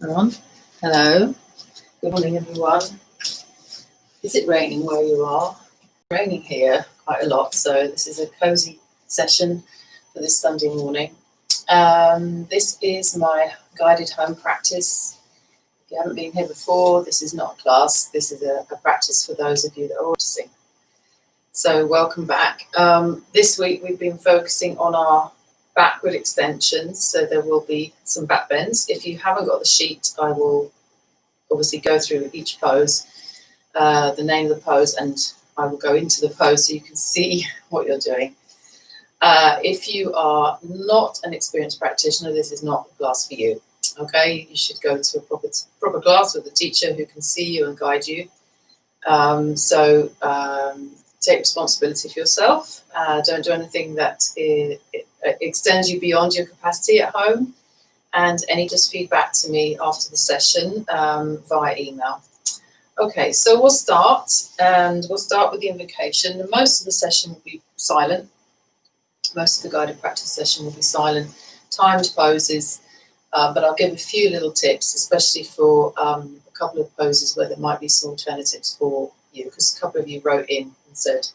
On. Hello. Good morning, everyone. Is it raining where you are? It's raining here quite a lot, so this is a cozy session for this Sunday morning. This is my guided home practice. If you haven't been here before, this is not a class. This is a practice for those of you that are practicing. So welcome back. This week we've been focusing on our backward extensions, so there will be some back bends. If you haven't got the sheet, I will obviously go through each pose, the name of the pose, and I will go into the pose so you can see what you're doing. If you are not an experienced practitioner, this is not a class for you. Okay, you should go to a proper class with a teacher who can see you and guide you. Take responsibility for yourself. Don't do anything that extends you beyond your capacity at home. And just feedback to me after the session via email. Okay, so we'll start, and we'll start with the invocation. Most of the session will be silent. Most of the guided practice session will be silent, timed poses, but I'll give a few little tips, especially for a couple of poses where there might be some alternatives for you, because a couple of you wrote in and said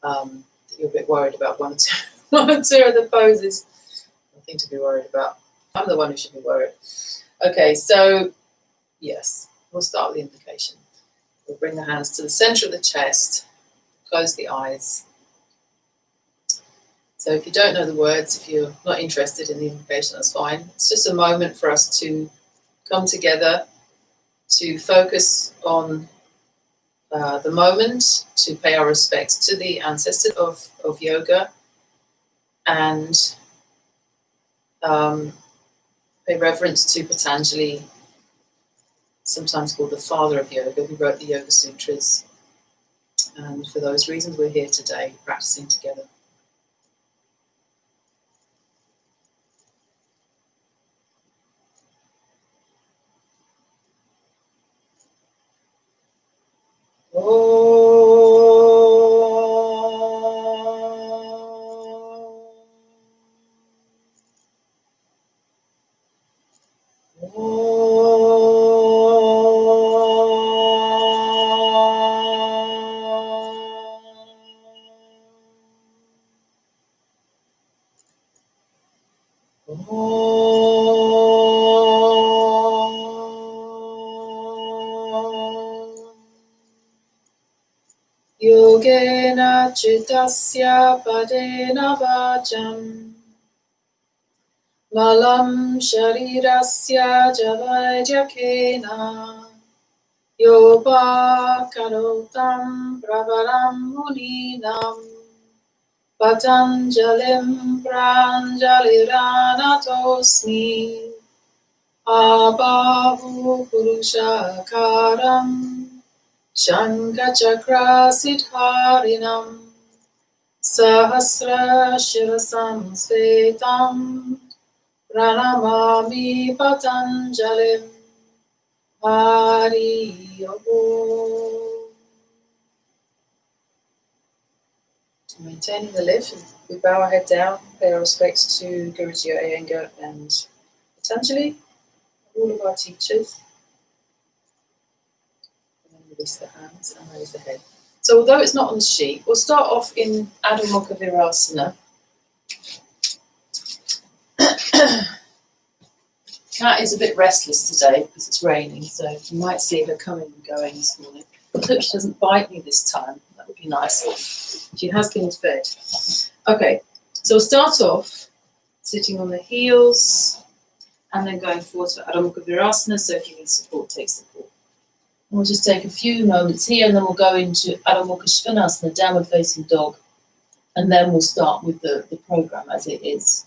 that you're a bit worried about one or two of the poses. Nothing to be worried about. I'm the one who should be worried. Okay, so yes, we'll start with the invocation. We'll bring the hands to the center of the chest, close the eyes. So if you don't know the words, if you're not interested in the invocation, that's fine. It's just a moment for us to come together, to focus on the moment, to pay our respects to the ancestors of yoga, and pay reverence to Patanjali, sometimes called the father of yoga, who wrote the Yoga Sutras. And for those reasons, we're here today practicing together. Yogena Chittasya Padena Vacham Malam Sharirasya Javajakena Yopa Karotam Pravaram Muninam Patanjalim Pranjaliranatosmi Abahu Purushakaram Shankachakra Siddharinam Sahasra Shirasam Svetam Pranamami Patanjalim Hari Om. Maintaining the lift, we bow our head down, pay our respects to Guruji Iyengar and Patanjali, all of our teachers. Release the hands and raise the head. So although it's not on the sheet, we'll start off in Adho Mukha Virasana. Cat is a bit restless today because it's raining, so you might see her coming and going this morning. I hope she doesn't bite me this time. That would be nice. She has been fed. Okay, so we'll start off sitting on the heels and then going forward to Adho Mukha Virasana. So if you need support, take support. We'll just take a few moments here, and then we'll go into Adho Mukha Svanasana, downward facing dog, and then we'll start with the program as it is.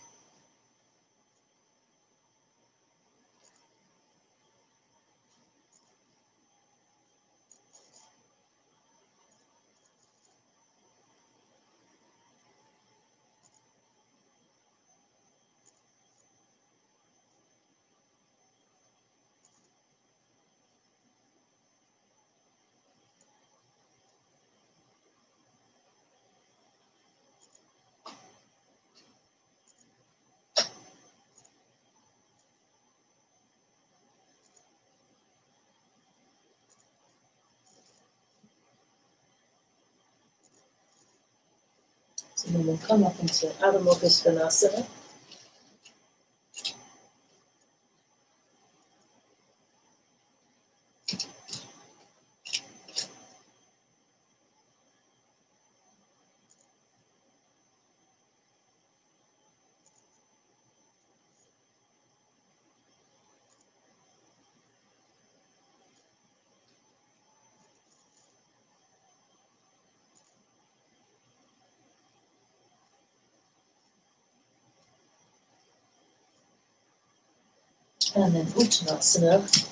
And then we'll come up into Adho Mukha Svanasana. And then Uttanasana.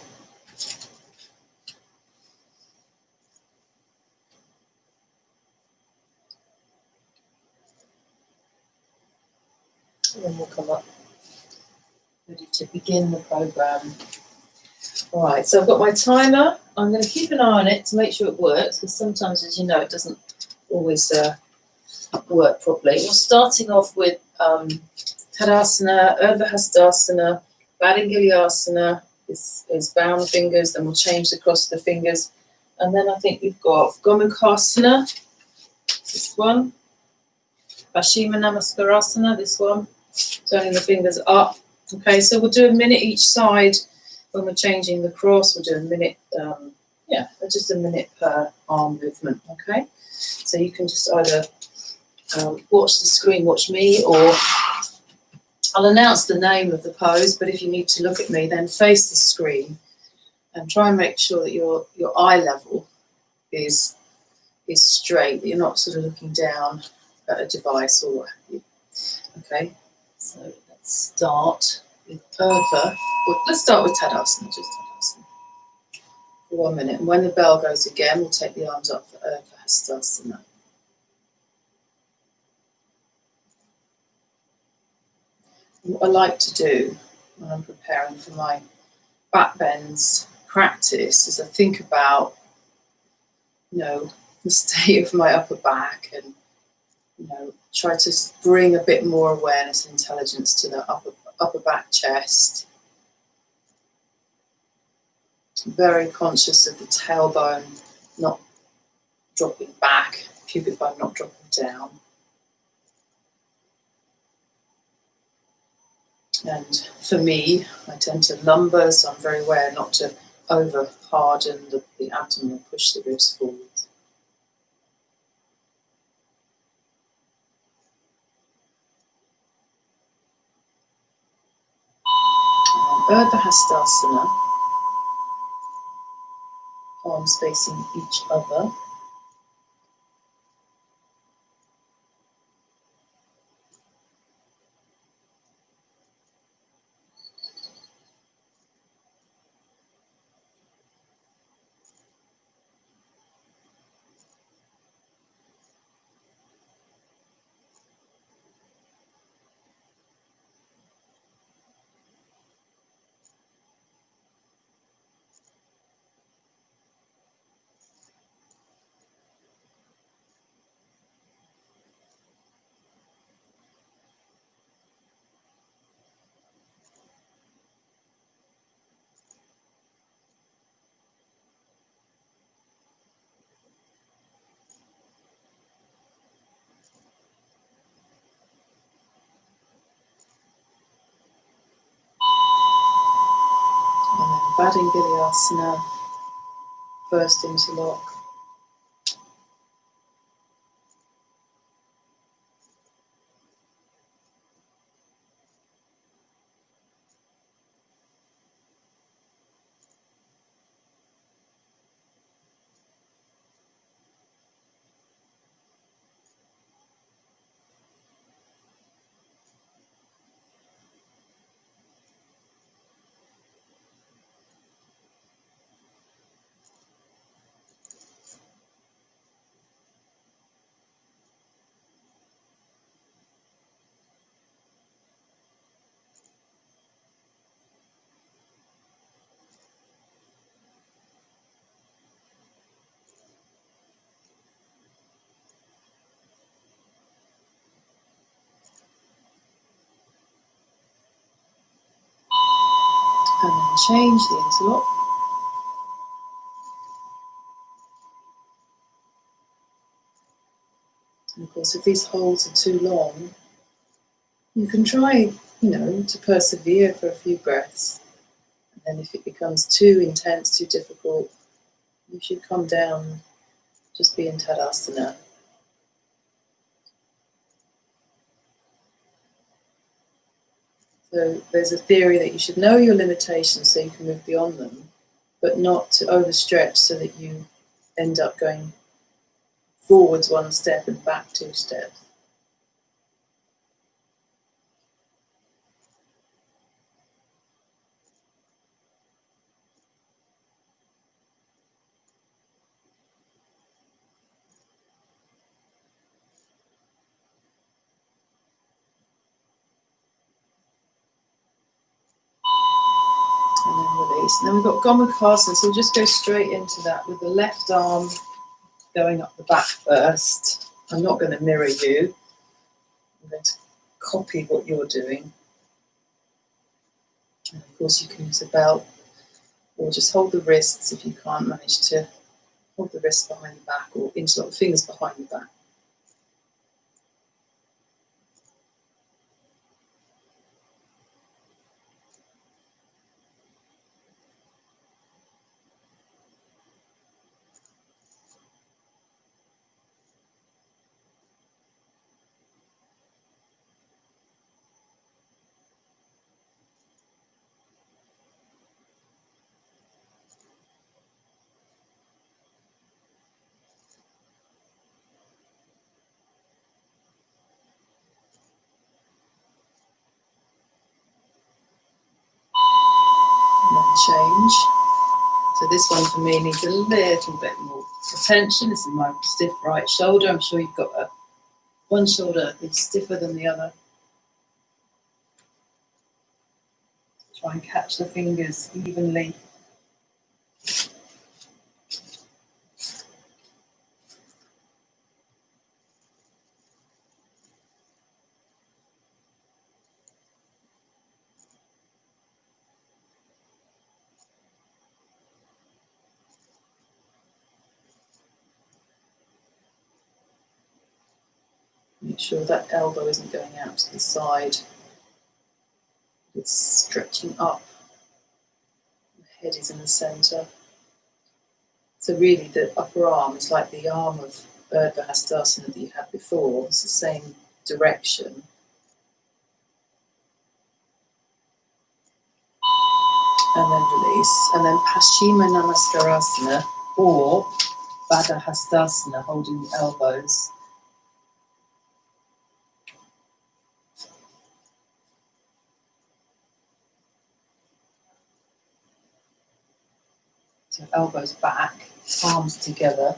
And then we'll come up, ready to begin the program. All right, so I've got my timer. I'm going to keep an eye on it to make sure it works, because sometimes, as you know, it doesn't always work properly. We're starting off with Tadasana, Urdhva Hastasana, Baddha is bound fingers, then we'll change the cross of the fingers. And then I think we've got Gomukhasana, this one, Paschimana Namaskar, this one, turning the fingers up. Okay, so we'll do a minute each side when we're changing the cross. We'll do a minute, just a minute per arm movement, okay? So you can just either watch the screen, watch me, or I'll announce the name of the pose, but if you need to look at me, then face the screen and try and make sure that your eye level is straight, that you're not sort of looking down at a device or what have you. Okay, so let's start with Urdhva. Well, let's start with Tadasana, just Tadasana, for 1 minute. And when the bell goes again, we'll take the arms up for Urdhva Hastasana. What I like to do when I'm preparing for my Backbends practice is I think about, the state of my upper back and, try to bring a bit more awareness and intelligence to the upper back chest. Very conscious of the tailbone not dropping back, pubic bone not dropping down. And for me, I tend to lumbar, so I'm very aware not to over harden the abdomen and push the ribs forward. Urdhva Hastasana, arms facing each other. And then Baddha first interlock. And then change the interlock. And of course, course, if these holds are too long, you can try, to persevere for a few breaths. And then if it becomes too intense, too difficult, you should come down, just be in Tadasana. So there's a theory that you should know your limitations so you can move beyond them, but not to overstretch so that you end up going forwards one step and back two steps. And then release. And then we've got Gomukhasana, so we'll just go straight into that with the left arm going up the back first. I'm not going to mirror you. I'm going to copy what you're doing. And of course you can use a belt or just hold the wrists if you can't manage to hold the wrists behind the back or interlock the fingers behind the back. And then change. So this one for me needs a little bit more attention. This is my stiff right shoulder. I'm sure you've got one shoulder that's stiffer than the other. Try and catch the fingers evenly. Make sure that elbow isn't going out to the side. It's stretching up. The head is in the center. So really the upper arm is like the arm of Urdhva Hastasana that you had before. It's the same direction. And then release. And then Paschima Namaskarasana or Baddha Hastasana, holding the elbows. So elbows back, palms together.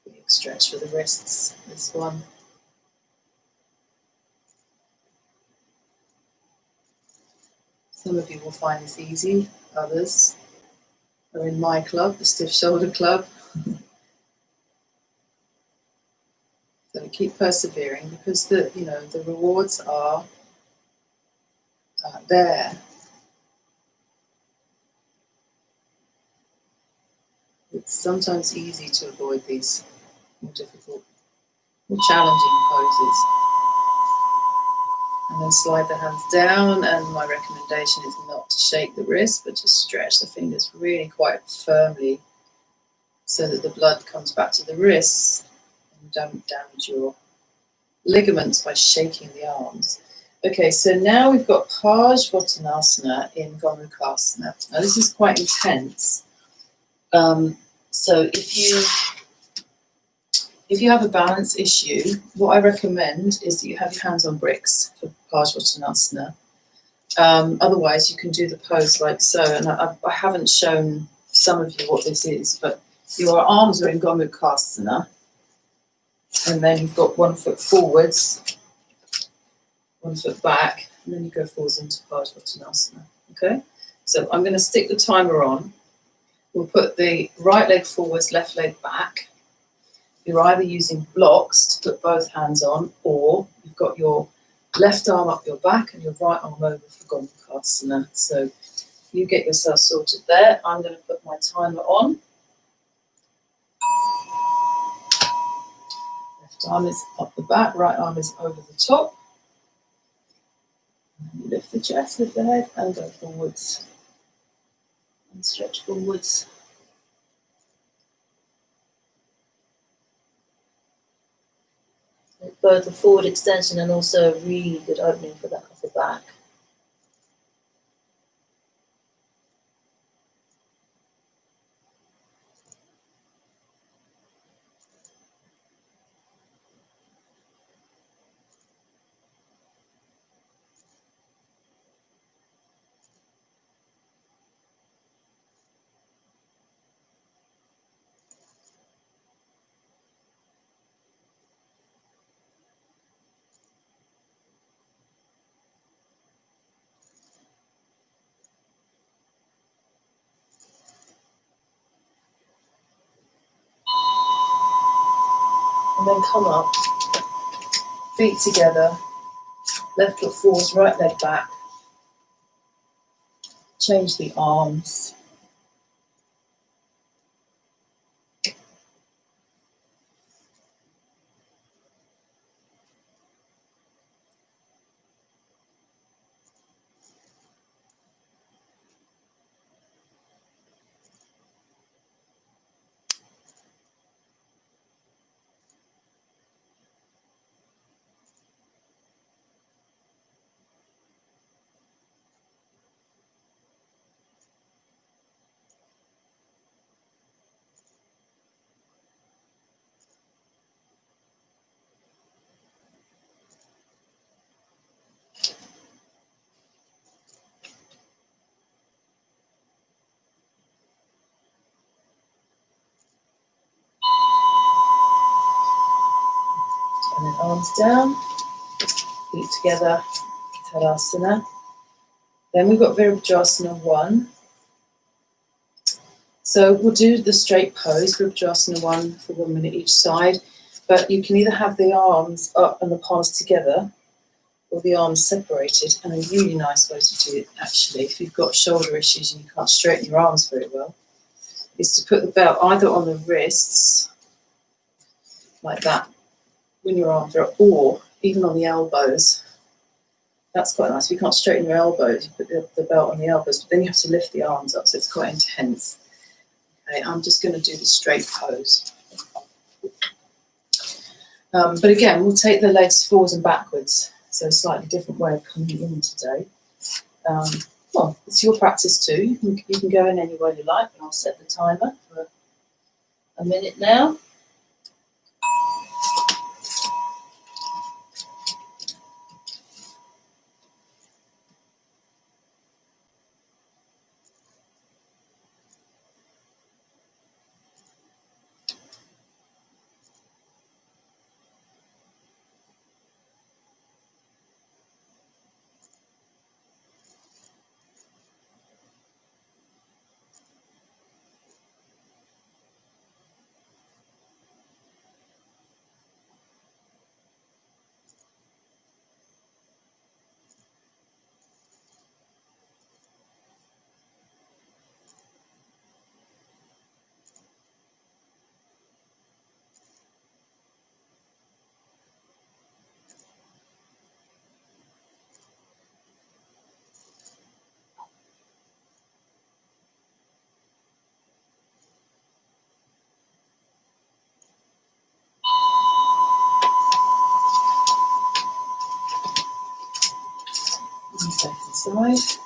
Big stretch for the wrists, this one. Some of you will find this easy, others are in my club, the Stiff Shoulder Club. So keep persevering because the rewards are there. It's sometimes easy to avoid these more difficult, more challenging poses. And then slide the hands down, and my recommendation is not to shake the wrist, but just stretch the fingers really quite firmly so that the blood comes back to the wrists and don't damage your ligaments by shaking the arms. Okay, so now we've got Parsvottanasana in Gomukhasana. Now this is quite intense. So if you have a balance issue, what I recommend is that you have your hands on bricks for Parsvottanasana. Otherwise, you can do the pose like so. And I haven't shown some of you what this is, but your arms are in Gomukhasana. And then you've got 1 foot forwards, 1 foot back, and then you go forwards into Parsvottanasana. Okay? So I'm going to stick the timer on. We'll put the right leg forwards, left leg back. You're either using blocks to put both hands on, or you've got your left arm up your back and your right arm over for Gomukhasana. So you get yourself sorted there. I'm going to put my timer on. Left arm is up the back, right arm is over the top. And you lift the chest, lift the head, and go forwards. And stretch forwards. Both a forward extension and also a really good opening for that upper back. And then come up, feet together, left foot forwards, right leg back. Change the arms. And then arms down, feet together, Tadasana. Then we've got Virabhadrasana 1. So we'll do the straight pose, Virabhadrasana 1 for 1 minute each side, but you can either have the arms up and the palms together, or the arms separated. And a really nice way to do it, actually, if you've got shoulder issues and you can't straighten your arms very well, is to put the belt either on the wrists, like that, when your arms are up, or even on the elbows. That's quite nice. If you can't straighten your elbows, you put the belt on the elbows, but then you have to lift the arms up, so it's quite intense. Okay, I'm just going to do the straight pose. But again, we'll take the legs forwards and backwards, so a slightly different way of coming in today. Well, it's your practice too. You can go in any way you like, and I'll set the timer for a minute now. Step aside.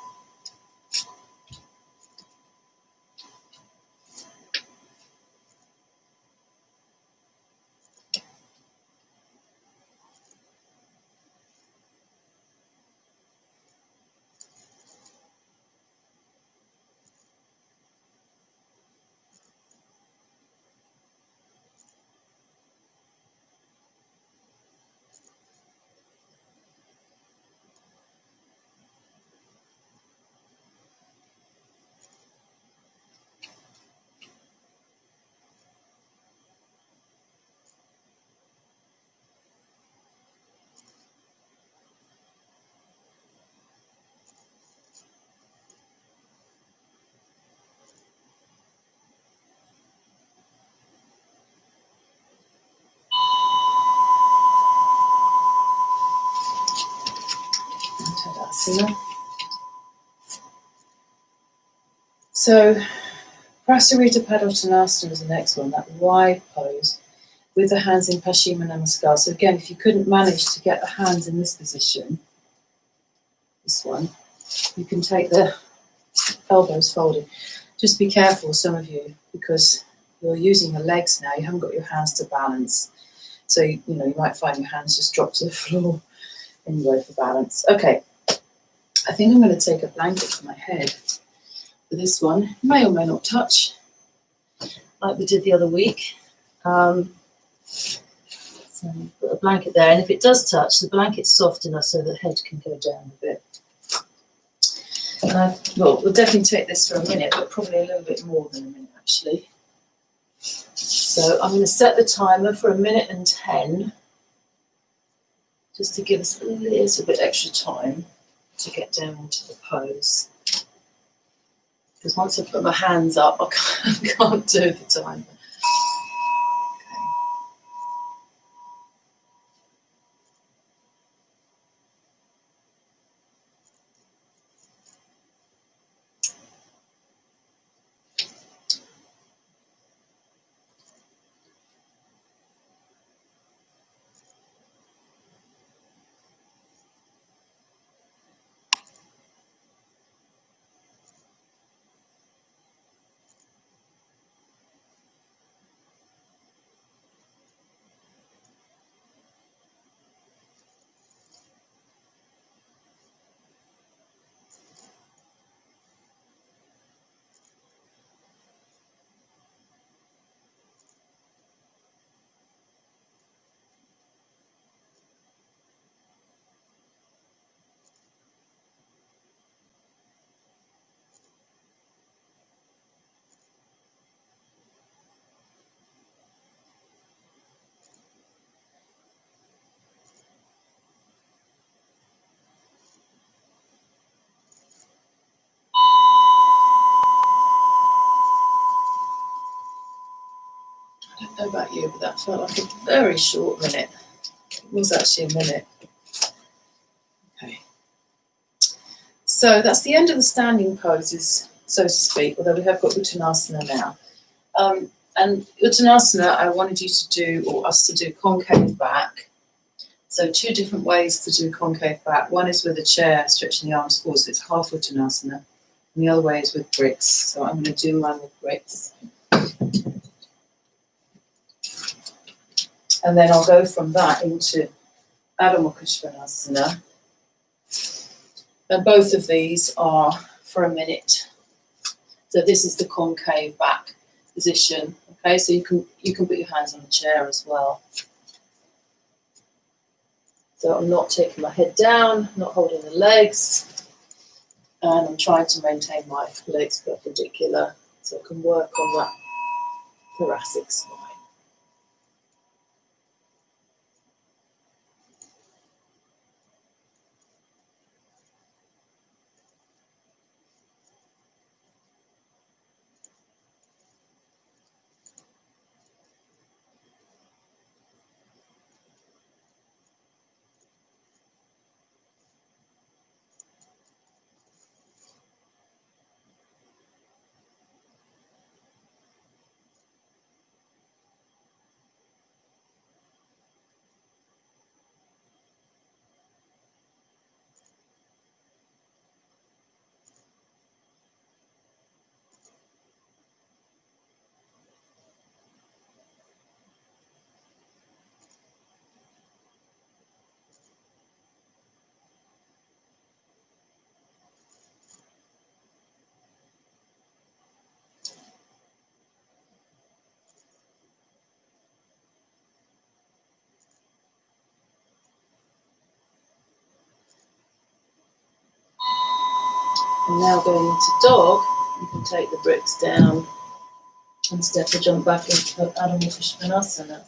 Savasana. So Prasarita Padottanasana is the next one, that wide pose with the hands in Paschima Namaskar. So again, if you couldn't manage to get the hands in this position, this one, you can take the elbows folded. Just be careful, some of you, because you're using your legs now, you haven't got your hands to balance. So, you might find your hands just drop to the floor anyway for balance. Okay, I think I'm going to take a blanket for my head for this one. May or may not touch, like we did the other week. So put a blanket there, and if it does touch, the blanket's soft enough so the head can go down a bit. Well, we'll definitely take this for a minute, but probably a little bit more than a minute actually. So I'm going to set the timer for 1:10, just to give us a little bit extra time to get down into the pose. Because once I put my hands up, I can't do the timer. I don't know about you, but that felt like a very short minute. It was actually a minute. Okay. So that's the end of the standing poses, so to speak, although we have got Uttanasana now. And Uttanasana, I wanted you to do, or us to do, concave back. So 2 different ways to do concave back. One is with a chair, stretching the arms forward, so it's half Uttanasana. And the other way is with bricks. So I'm going to do mine with bricks. And then I'll go from that into Adho Mukha Svanasana. And both of these are for a minute. So this is the concave back position. Okay, so you can put your hands on the chair as well. So I'm not taking my head down, not holding the legs, and I'm trying to maintain my legs perpendicular so I can work on that thoracic spine. And now going into dog, you can take the bricks down and step or jump back into Adho Mukha Svanasana.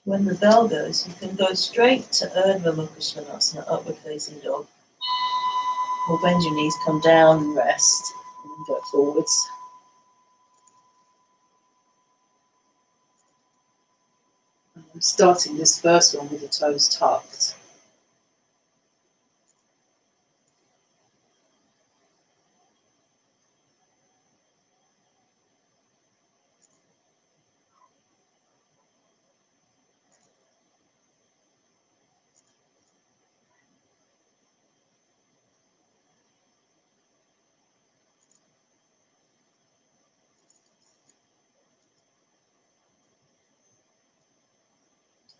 When the bell goes, you can go straight to Urdhva Mukha Svanasana, upward facing dog. Or bend your knees, come down and rest, and go forwards. I'm starting this first one with the toes tucked.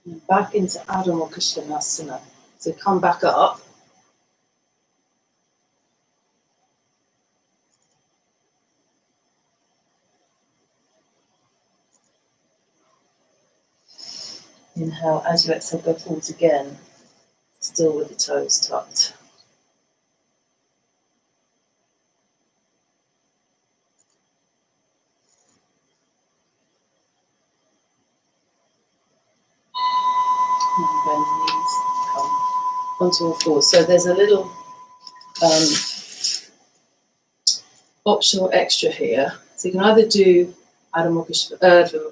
And back into Adho Mukha Svanasana. So come back up. Inhale, as you exhale, go forwards again, still with the toes tucked. And bend the knees, come onto all fours. So there's a little optional extra here. So you can either do Adho Mukha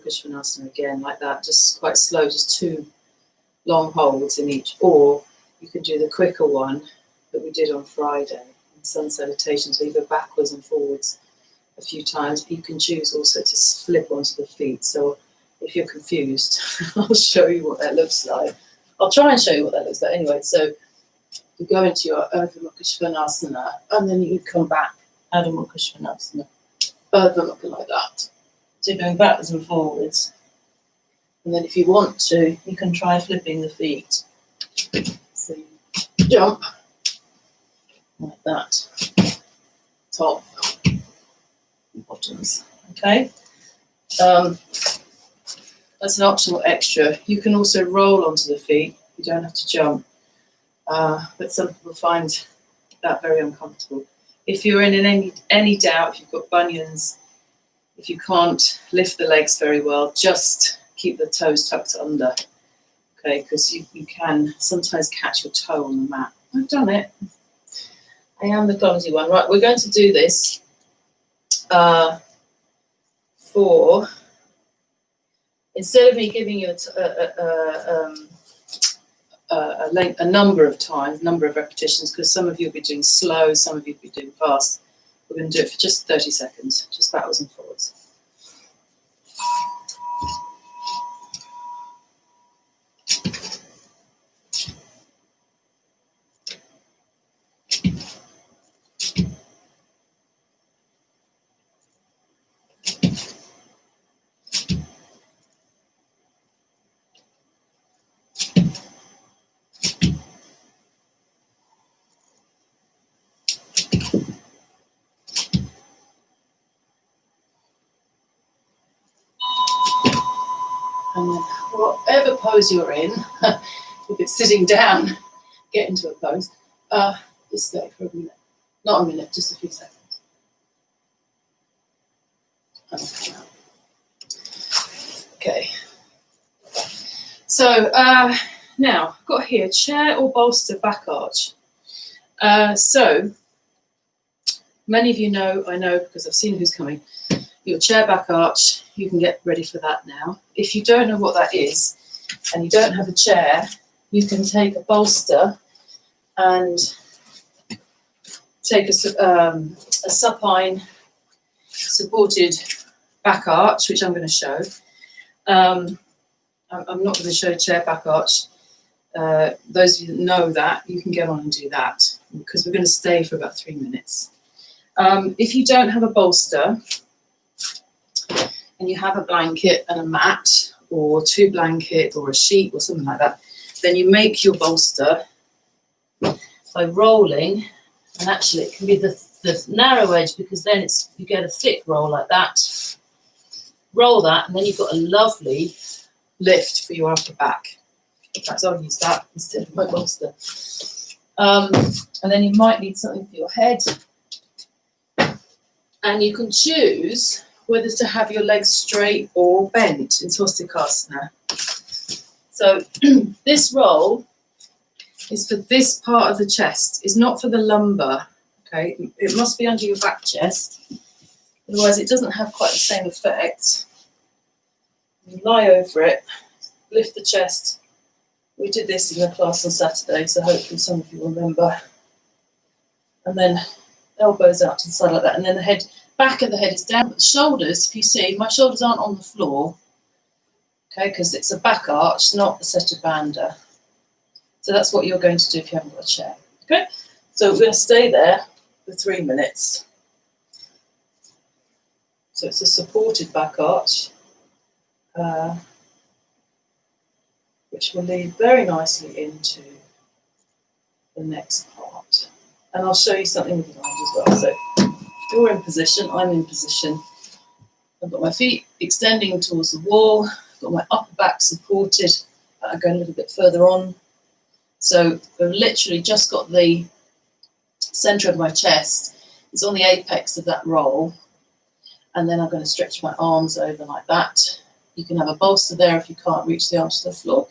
Svanasana again, like that, just quite slow, just 2 long holds in each, or you can do the quicker one that we did on Friday, in sun salutations, where you go backwards and forwards a few times. You can choose also to flip onto the feet. So if you're confused, I'll show you what that looks like. I'll try and show you what that looks like anyway. So you go into your Urdhva Mukha Svanasana, and then you come back, Adho Mukha Svanasana. Urdhva Mukha like that. So going backwards and forwards. And then if you want to, You can try flipping the feet. so you jump like that, top, bottoms. Okay? That's an optional extra. You can also roll onto the feet. You don't have to jump. But some people find that very uncomfortable. If you're in any doubt, if you've got bunions, if you can't lift the legs very well, just keep the toes tucked under. Okay, because you can sometimes catch your toe on the mat. I've done it. I am the clumsy one. Right, we're going to do this for, instead of me giving you a number of times, number of repetitions, because some of you will be doing slow, some of you will be doing fast. We're going to do it for just 30 seconds, just backwards and forwards. And then whatever pose you're in, if it's sitting down, get into a pose, just stay for a minute. Not a minute, just a few seconds. Okay. So now, I've got here chair or bolster back arch. So many of you know, I know because I've seen who's coming, your chair back arch. You can get ready for that now. If you don't know what that is and you don't have a chair, you can take a bolster and take a supine supported back arch, which I'm going to show. I'm not going to show chair back arch. Those of you that know that, you can get on and do that, because we're going to stay for about 3 minutes. If you don't have a bolster, and you have a blanket and a mat, or 2 blankets, or a sheet, or something like that, then you make your bolster by rolling, and actually it can be the narrow edge, because then you get a thick roll like that. Roll that, and then you've got a lovely lift for your upper back. Perhaps I'll use that instead of my bolster. And then you might need something for your head. And you can choose whether to have your legs straight or bent in Swastikasana. So this roll is for this part of the chest, is not for the lumbar. Okay, it must be under your back chest, otherwise it doesn't have quite the same effect. You lie over it, lift the chest. We did this in the class on Saturday, so hopefully some of you remember. And then elbows out to the side like that, and then the head, back of the head is down, but the shoulders, if you see, my shoulders aren't on the floor, okay, because it's a back arch, not a Setabandha. So that's what you're going to do if you haven't got a chair. Okay, so we're going to stay there for 3 minutes. So it's a supported back arch, which will lead very nicely into the next part. And I'll show you something with the arms as well. So you're in position, I'm in position. I've got my feet extending towards the wall, I've got my upper back supported, going a little bit further on. So I've literally just got the centre of my chest is on the apex of that roll, and then I'm going to stretch my arms over like that. You can have a bolster there if you can't reach the arms to the floor,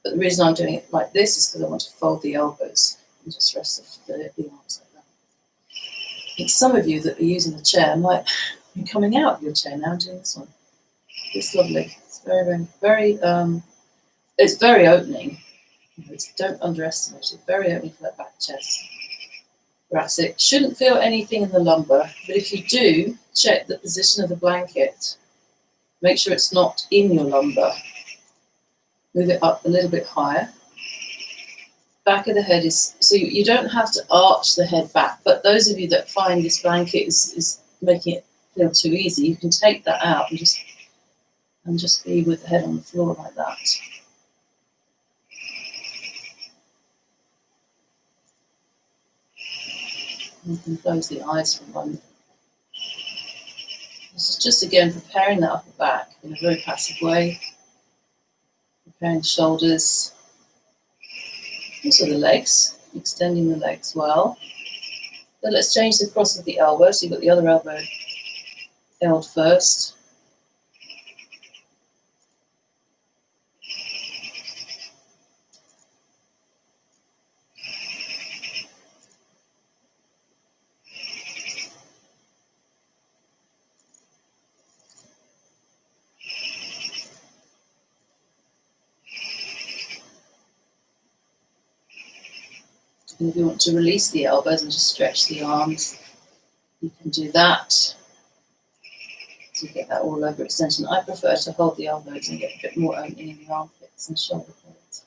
but the reason I'm doing it like this is because I want to fold the elbows and just rest the arms like that. I think some of you that are using the chair might be coming out of your chair now doing this one. It's lovely. It's very, very, very, it's very opening. Don't underestimate it. Very opening for that back chest. Right, so it shouldn't feel anything in the lumbar, but if you do, check the position of the blanket. Make sure it's not in your lumbar. Move it up a little bit higher. Back of the head is, so you don't have to arch the head back, but those of you that find this blanket is making it feel too easy, you can take that out and just be with the head on the floor like that. You can close the eyes for a moment. This is just again preparing that upper back in a very passive way. Preparing the shoulders, also the legs, extending the legs well. Then let's change the cross of the elbow. So you've got the other elbow held first. And if you want to release the elbows and just stretch the arms, you can do that. So you get that all over extension. I prefer to hold the elbows and get a bit more opening in the armpits and shoulder blades.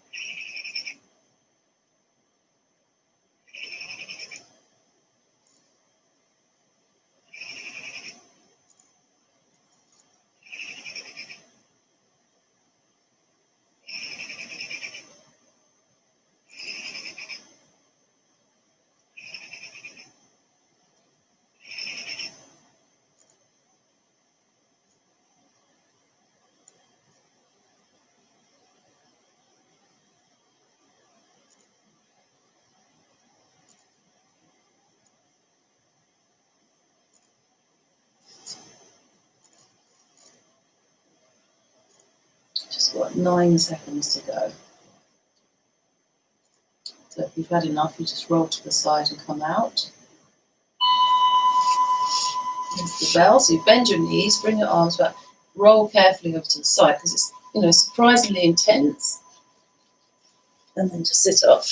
Just got 9 seconds to go. So if you've had enough, you just roll to the side and come out. There's the bell. So you bend your knees, bring your arms back, roll carefully over to the side because it's surprisingly intense. And then just sit up.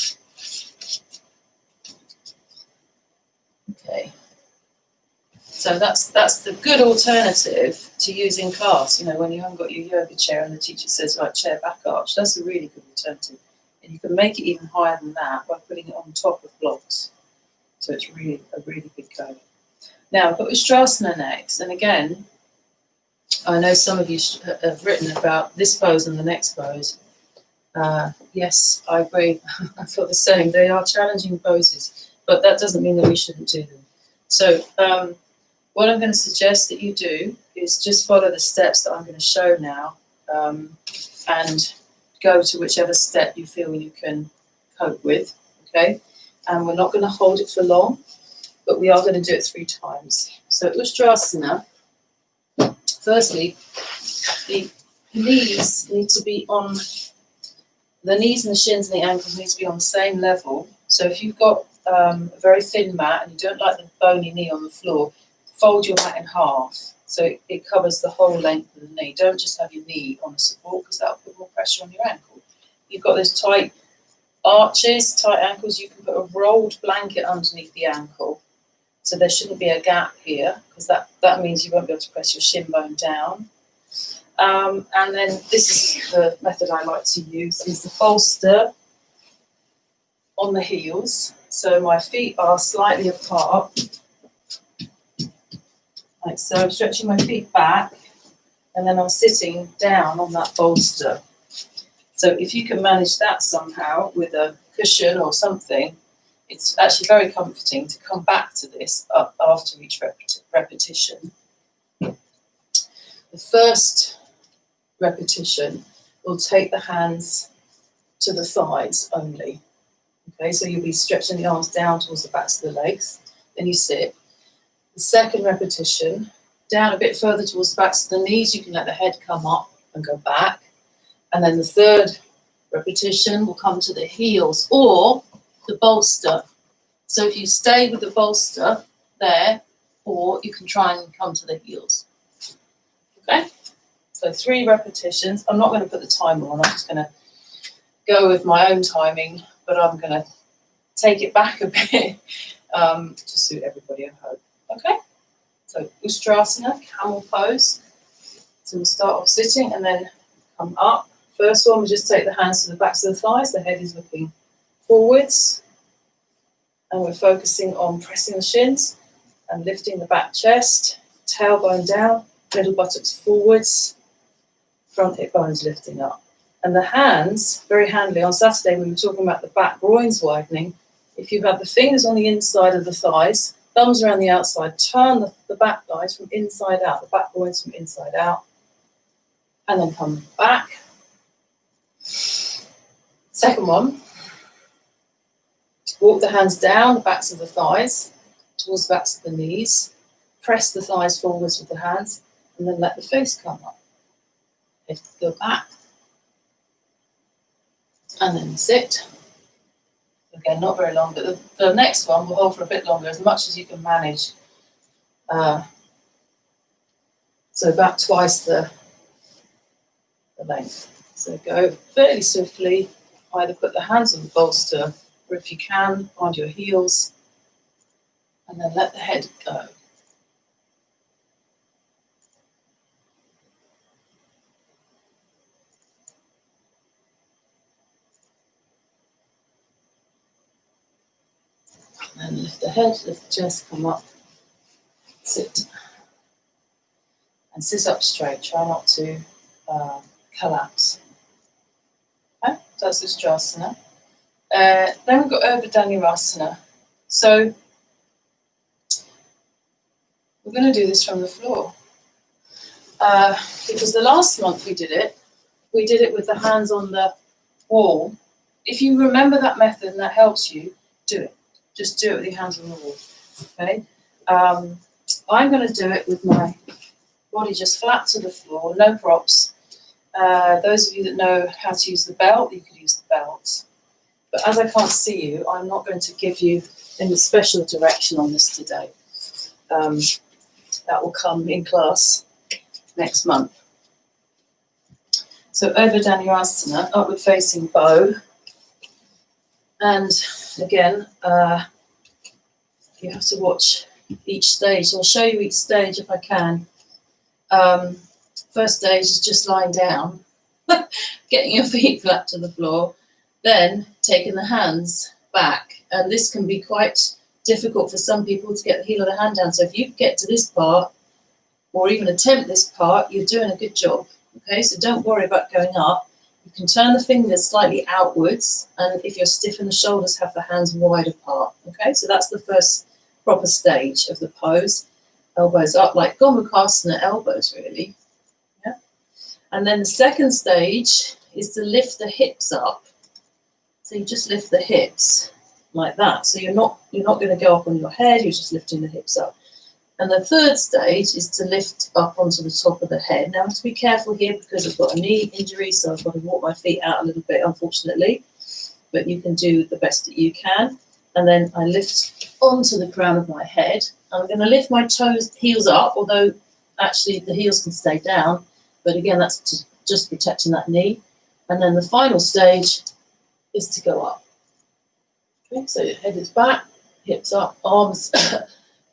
Okay. So that's the good alternative to using class. When you haven't got your yoga chair and the teacher says, right, chair back arch, that's a really good alternative. And you can make it even higher than that by putting it on top of blocks. So it's really a really big go. Now I've got Ustrasana next, and again, I know some of you have written about this pose and the next pose. Yes, I agree. I feel the same. They are challenging poses, but that doesn't mean that we shouldn't do them. So what I'm going to suggest that you do is just follow the steps that I'm going to show now, and go to whichever step you feel you can cope with, okay? And we're not going to hold it for long, but we are going to do it 3 times. So Ustrasana, firstly, the knees need to be on The knees and the shins and the ankles need to be on the same level. So if you've got a very thin mat and you don't like the bony knee on the floor, fold your mat in half so it covers the whole length of the knee. Don't just have your knee on the support because that'll put more pressure on your ankle. You've got those tight arches, tight ankles, you can put a rolled blanket underneath the ankle. So there shouldn't be a gap here because that means you won't be able to press your shin bone down. And then this is the method I like to use, is the bolster on the heels. So my feet are slightly apart, like so. I'm stretching my feet back and then I'm sitting down on that bolster. So if you can manage that somehow with a cushion or something, it's actually very comforting to come back to this after each repetition. The first repetition will take the hands to the thighs only. Okay, so you'll be stretching the arms down towards the backs of the legs. Then you sit. The second repetition, down a bit further towards the backs of the knees. You can let the head come up and go back. And then the third repetition will come to the heels or the bolster. So if you stay with the bolster there, or you can try and come to the heels. Okay? So 3 repetitions. I'm not going to put the timer on. I'm just going to go with my own timing, but I'm going to take it back a bit to suit everybody, I hope. Okay? So Ustrasana, camel pose. So we'll start off sitting and then come up. First one, we just take the hands to the backs of the thighs. The head is looking forwards. And we're focusing on pressing the shins and lifting the back chest. Tailbone down, middle buttocks forwards. Front hip bones lifting up. And the hands, very handily, on Saturday we were talking about the back groins widening. If you have the fingers on the inside of the thighs, thumbs around the outside, turn the back thighs from inside out, the back groins from inside out, and then come back. Second one, walk the hands down the backs of the thighs, towards the backs of the knees, press the thighs forwards with the hands, and then let the face come up. Go back, and then sit. Again, not very long, but the next one will hold for a bit longer, as much as you can manage. So about twice the length. So go fairly swiftly, either put the hands on the bolster, or if you can, find your heels, and then let the head go. And then lift the head, lift the chest, come up, sit. And sit up straight, try not to collapse. Okay, so that's Ustrasana. Then we've got Urdhva. So we're going to do this from the floor. Because the last month we did it with the hands on the wall. If you remember that method and that helps you, do it. Just do it with your hands on the wall. Okay? I'm going to do it with my body just flat to the floor, no props. Those of you that know how to use the belt, you could use the belt. But as I can't see you, I'm not going to give you any special direction on this today. That will come in class next month. So Urdhva, upward facing bow. And again, you have to watch each stage. I'll show you each stage if I can. First stage is just lying down, getting your feet flat to the floor, then taking the hands back. And this can be quite difficult for some people to get the heel of the hand down. So if you get to this part, or even attempt this part, you're doing a good job. Okay, so don't worry about going up. You can turn the fingers slightly outwards, and if you're stiff in the shoulders, have the hands wide apart. Okay, so that's the first proper stage of the pose. Elbows up like Gomukhasana elbows, really. Yeah. And then the second stage is to lift the hips up. So you just lift the hips like that. So you're not going to go up on your head. You're just lifting the hips up. And the third stage is to lift up onto the top of the head. Now I have to be careful here because I've got a knee injury, so I've got to walk my feet out a little bit, unfortunately. But you can do the best that you can. And then I lift onto the crown of my head. I'm going to lift my heels up, although actually the heels can stay down. But again, that's just protecting that knee. And then the final stage is to go up. Okay, so your head is back, hips up, arms.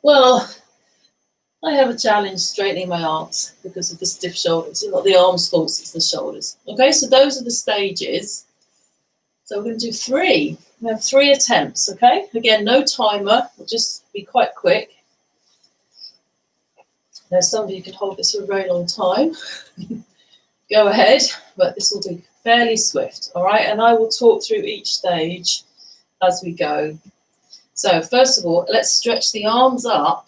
Well, I have a challenge straightening my arms because of the stiff shoulders. It's not the arms' fault, it's the shoulders. Okay, so those are the stages. So we're going to do 3. We have 3 attempts, okay? Again, no timer. We'll just be quite quick. Now, some of you could hold this for a very long time. Go ahead, but this will be fairly swift, all right? And I will talk through each stage as we go. So first of all, let's stretch the arms up.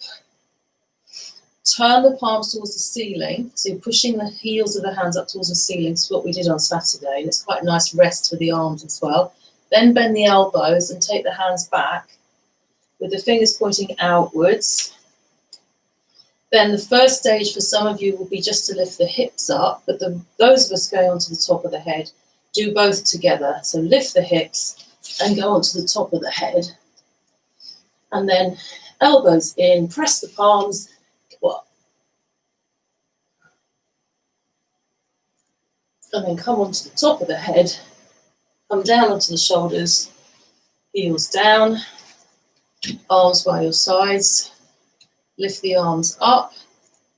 Turn the palms towards the ceiling. So you're pushing the heels of the hands up towards the ceiling. It's what we did on Saturday. And it's quite a nice rest for the arms as well. Then bend the elbows and take the hands back with the fingers pointing outwards. Then the first stage for some of you will be just to lift the hips up. But those of us going onto the top of the head, do both together. So lift the hips and go onto the top of the head. And then elbows in, press the palms. Up. And then come onto the top of the head, come down onto the shoulders, heels down, arms by your sides, lift the arms up,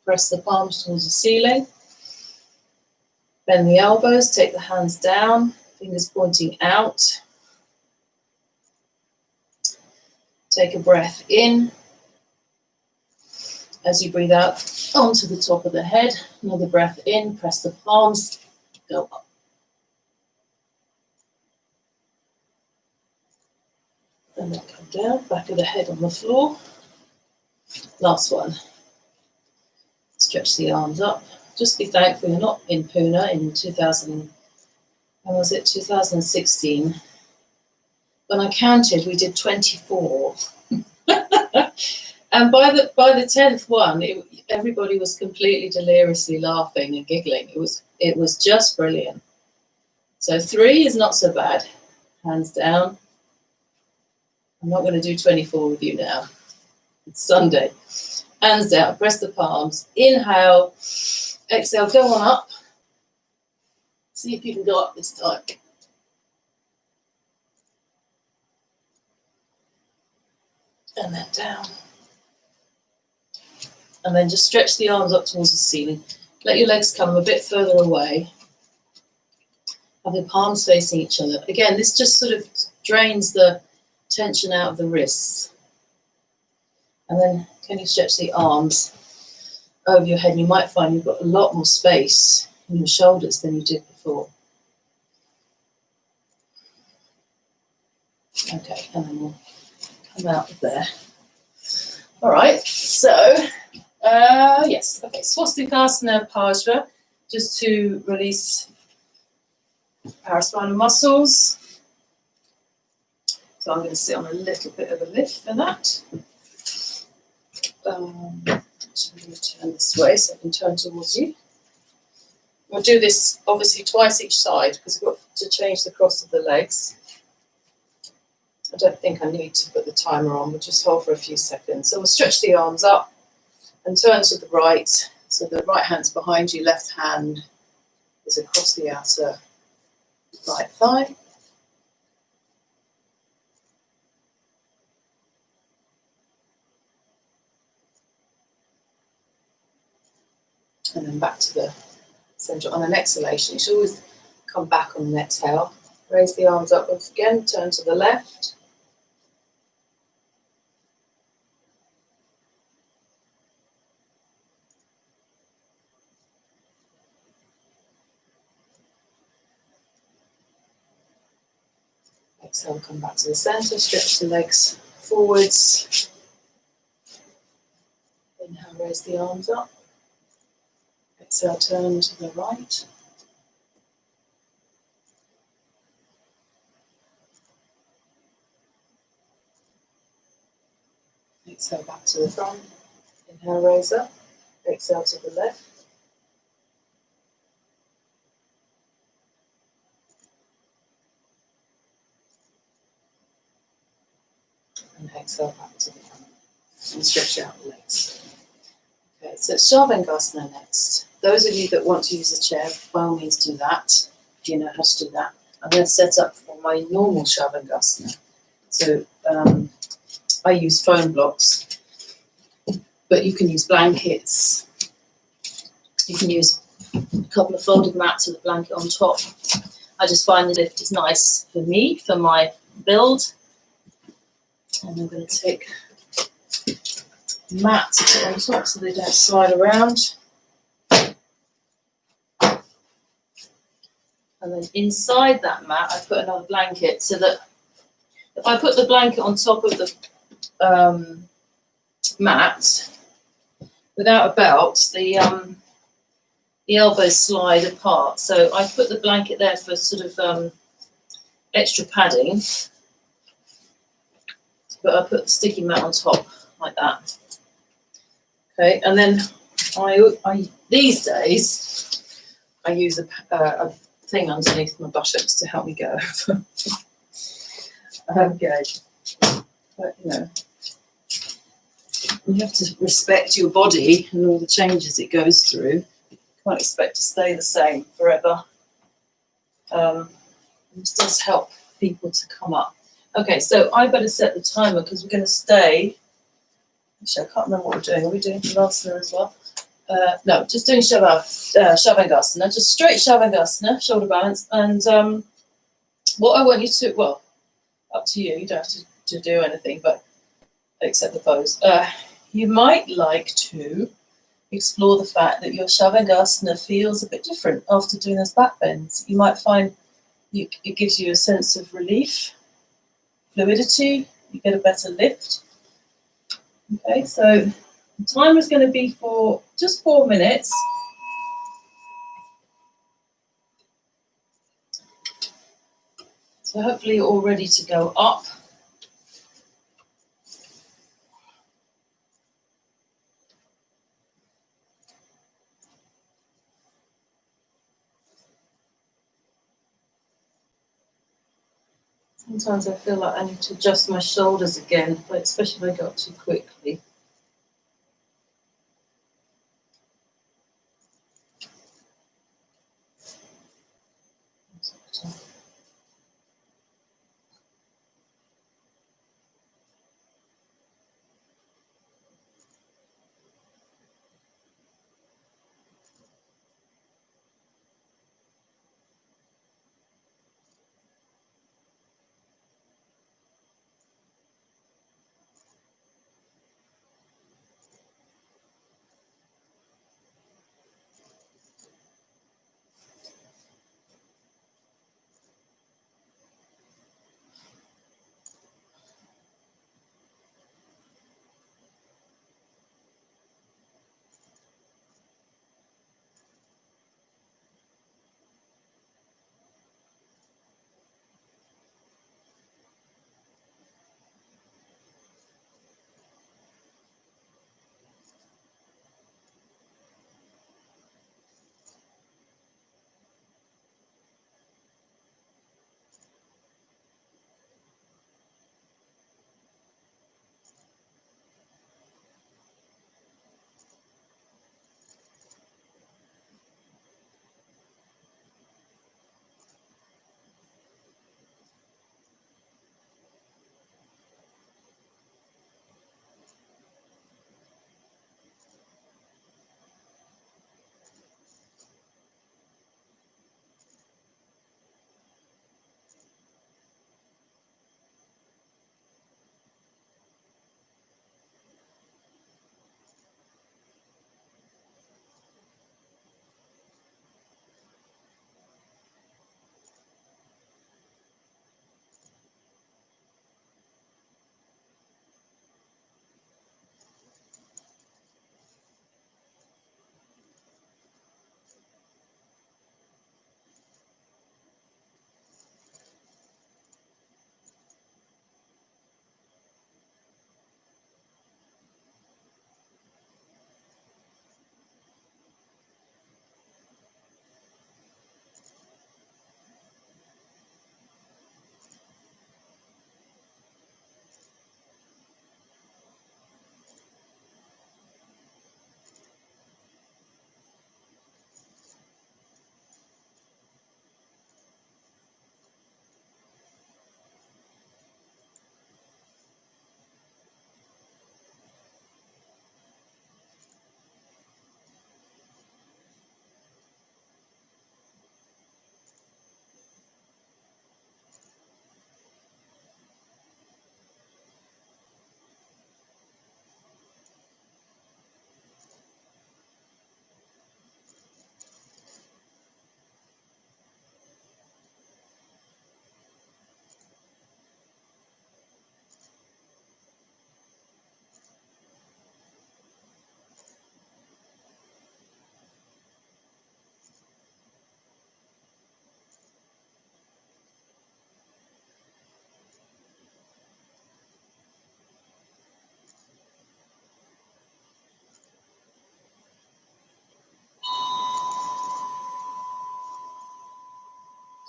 press the palms towards the ceiling, bend the elbows, take the hands down, fingers pointing out, take a breath in. As you breathe out, onto the top of the head, another breath in, press the palms, go up. And then come down, back of the head on the floor. Last one. Stretch the arms up. Just be thankful you're not in Pune in 2016. When I counted, we did 24. And by the 10th one, everybody was completely deliriously laughing and giggling. It was just brilliant. So 3 is not so bad. Hands down. I'm not going to do 24 with you now. It's Sunday. Hands down. Press the palms. Inhale. Exhale. Go on up. See if you can go up this time. And then down. And then just stretch the arms up towards the ceiling. Let your legs come a bit further away. Have the palms facing each other. Again, this just sort of drains the tension out of the wrists. And then can you stretch the arms over your head? And you might find you've got a lot more space in your shoulders than you did before. Okay, and then we'll come out of there. All right, so... yes, okay, Swastikasana Pajra, just to release paraspinal muscles. So I'm going to sit on a little bit of a lift for that. Actually, I'm going to turn this way so I can turn towards you. We'll do this obviously twice each side because we've got to change the cross of the legs. I don't think I need to put the timer on, we'll just hold for a few seconds. So we'll stretch the arms up and turn to the right. So the right hand's behind you, left hand is across the outer right thigh. And then back to the centre. On an exhalation, you should always come back on an exhale. Raise the arms up once again, turn to the left. Exhale, come back to the centre, stretch the legs forwards. Inhale, raise the arms up. Exhale, turn to the right. Exhale, back to the front. Inhale, raise up. Exhale to the left. And exhale back to the front. And stretch out the legs. Okay, so Shavasana next. Those of you that want to use a chair, by all means do that. If you know how to do that. I'm going to set up for my normal Shavasana. So I use foam blocks, but you can use blankets. You can use a couple of folded mats with a blanket on top. I just find the lift is nice for me, for my build. And I'm going to take mat to put on top so they don't slide around. And then inside that mat, I put another blanket so that if I put the blanket on top of the mat without a belt, the elbows slide apart. So I put the blanket there for sort of extra padding, but I put the sticky mat on top like that. Okay, and then I these days I use a thing underneath my buttocks to help me go. Okay, but you know, you have to respect your body and all the changes it goes through. You can't expect to stay the same forever. This does help people to come up. Okay, so I better set the timer because we're going to stay. Actually, I can't remember what we're doing. Are we doing Savasana as well? No, just doing Shavasana, just straight Shavasana, shoulder balance. And what I want you to, well, up to you, you don't have to do anything, but except the pose. You might like to explore the fact that your Shavasana feels a bit different after doing those back bends. You might find it gives you a sense of relief, fluidity, you get a better lift. Okay, so the timer is going to be for just 4 minutes. So hopefully you're all ready to go up. Sometimes I feel like I need to adjust my shoulders again, but especially if I go up too quickly.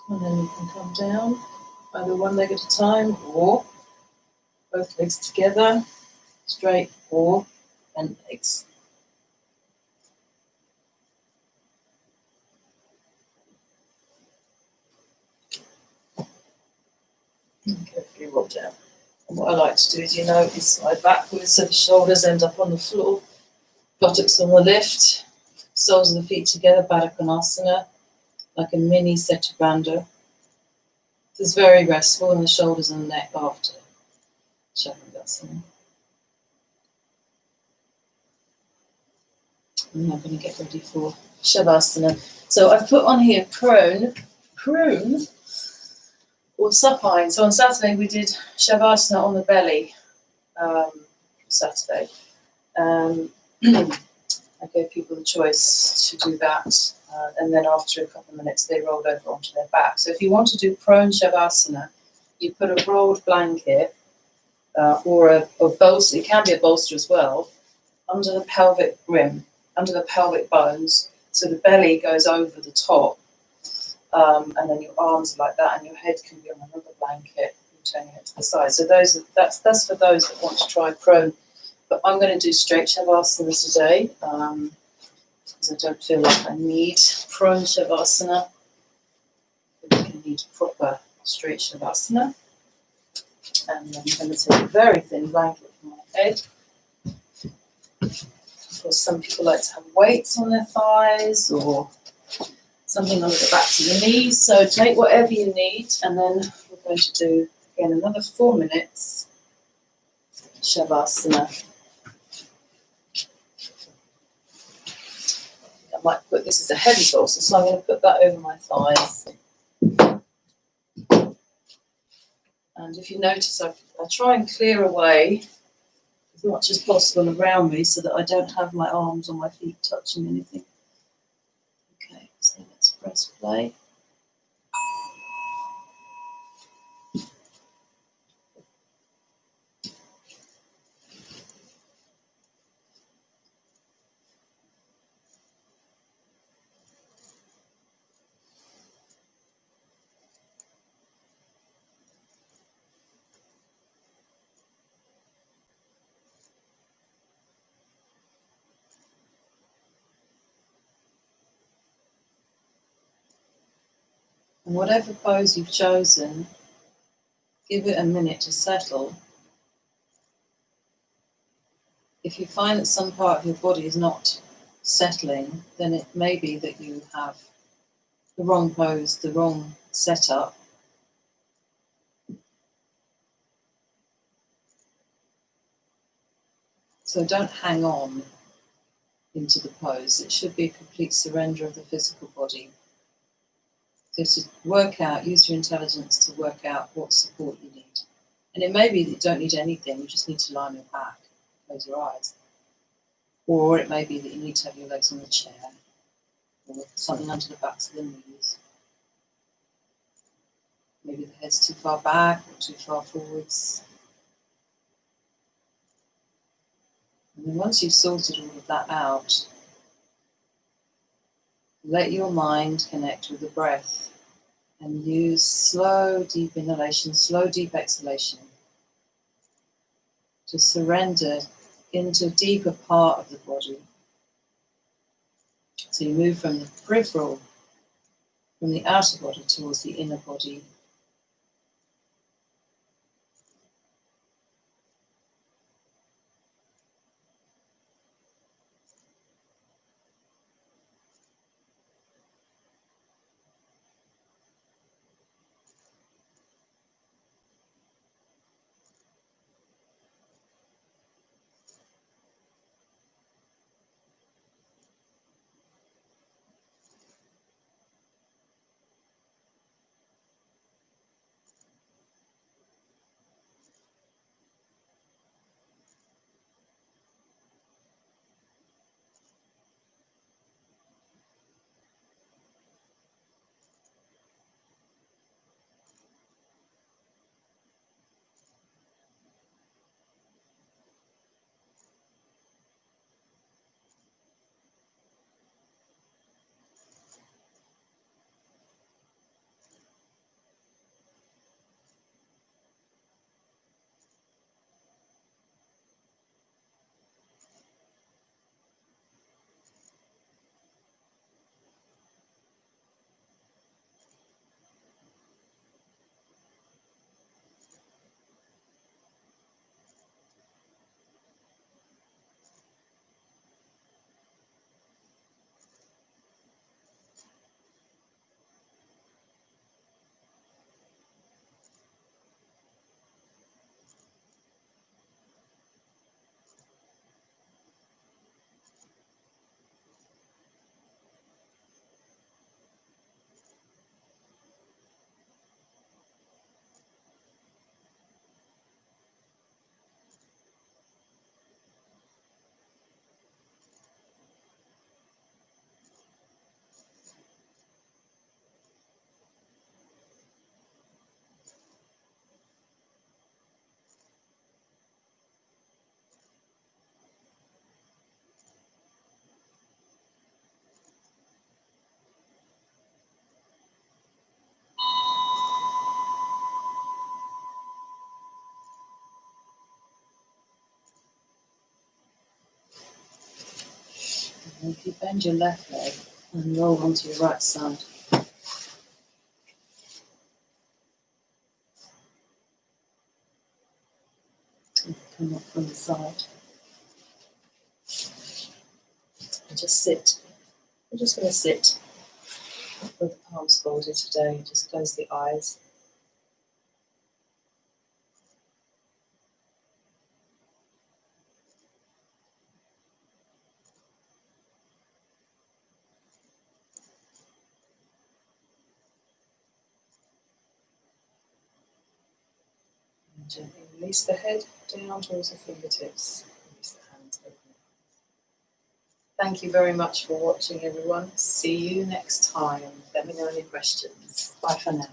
And then you can come down, either one leg at a time or both legs together, straight or bent legs. And carefully roll down. And what I like to do is, is slide backwards so the shoulders end up on the floor, buttocks on the lift, soles of the feet together, Baddha Konasana, like a mini Setu. It's very restful in the shoulders and the neck after Shavasana. And I'm going to get ready for Shavasana. So I've put on here prone or supine. So on Saturday we did Shavasana on the belly. Saturday. I gave people the choice to do that, and then after a couple of minutes they rolled over onto their back. So if you want to do prone Shavasana, you put a rolled blanket or a bolster, it can be a bolster as well, under the pelvic rim, under the pelvic bones, so the belly goes over the top, and then your arms are like that, and your head can be on another blanket, turning it to the side. So that's for those that want to try prone. But I'm going to do straight Shavasana today, because I don't feel like I need prone Shavasana. I need proper straight Shavasana. And then I'm going to take a very thin blanket for my head. Of course, some people like to have weights on their thighs or something under the backs of the knees. So take whatever you need, and then we're going to do, again, another 4 minutes Shavasana. I might put this as a heavy bolster, so I'm going to put that over my thighs. And if you notice, I try and clear away as much as possible around me so that I don't have my arms or my feet touching anything. Okay, so let's press play. And whatever pose you've chosen, give it a minute to settle. If you find that some part of your body is not settling, then it may be that you have the wrong pose, the wrong setup. So don't hang on into the pose. It should be a complete surrender of the physical body. So to work out, use your intelligence to work out what support you need. And it may be that you don't need anything, you just need to lie on your back, close your eyes. Or it may be that you need to have your legs on the chair, or something under the backs of the knees. Maybe the head's too far back or too far forwards. And then once you've sorted all of that out, let your mind connect with the breath and use slow, deep inhalation, slow, deep exhalation to surrender into a deeper part of the body. So you move from the peripheral, from the outer body towards the inner body. And if you bend your left leg and roll onto your right side. And come up from the side. And just sit. We're just going to sit with the palms folded today. Just close the eyes. And gently release the head down towards the fingertips. Release the hands open. Thank you very much for watching, everyone. See you next time. Let me know any questions. Bye for now.